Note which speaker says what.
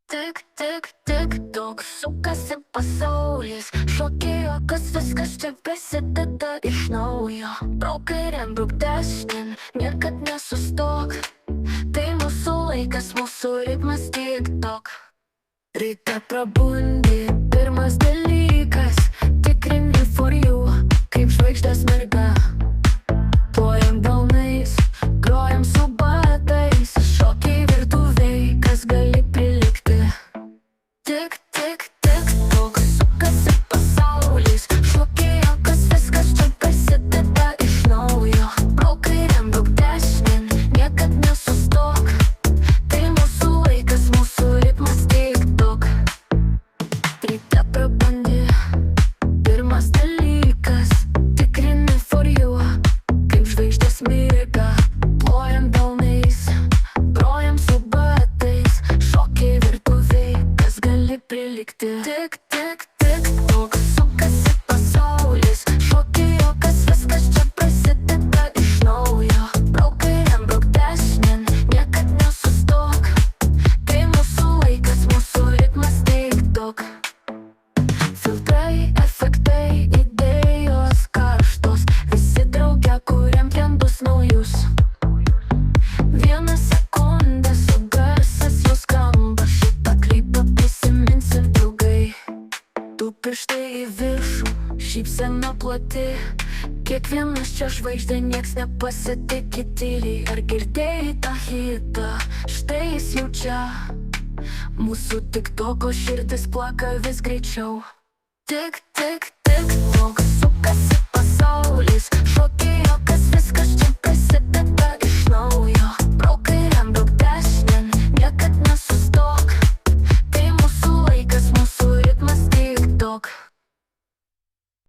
Speaker 1: Tik, tik, tik, tok sukasi pasaulis. Šokėjo, kas viskas čia prasideda iš naujo. Brauk kairėn, brauk dešinėn, niekad nesustok. Tai mūsų laikas, mūsų ritmas TikTok. Ryte prabundi, pirmas dalykas, tikrini for you, kaip žvaigždės merga. Plojam delnais, grojam su batais, šokiai virtuvėj, kas gali prilikti. Tik, tik, tik, tok sukasi pasaulis. Šokėjo, kas viskas čia prasideda iš naujo. Brauk kairėn, brauk dešinėn, niekad nesustok. Tai mūsų laikas, mūsų ritmas TikTok. Ryte prabundi, pirmas dalykas, tikrini for you, kaip žvaigždės mirga. Plojam delnais, grojam su batais, šokiai virtuvėj, kas gali prilikti. Tik, tik, tik, tok sukasi pasaulis. Šokėjo, kas viskas čia prasideda iš naujo. Brauk kairėn, brauk dešinėn, niekad nesustok. Tai mūsų laikas, mūsų ritmas TikTok. Filtrai, efektai, idėjos karštos, visi drauge kuriam trendus naujus. Vieną sekundę su garsas jau skamba, šitą klipą prisiminsim ilgai. Tu pirštai į viršų, šypsena plati, kiekvienas čia žvaigždė, nieks nepasitiki tyliai. Ar girdėjai tą hitą, štai jis jau čia. Mūsų TikToko širdis plaka vis greičiau. Tik, tik, tik, tok sukasi pasaulis. Šokėjo, kas viskas čia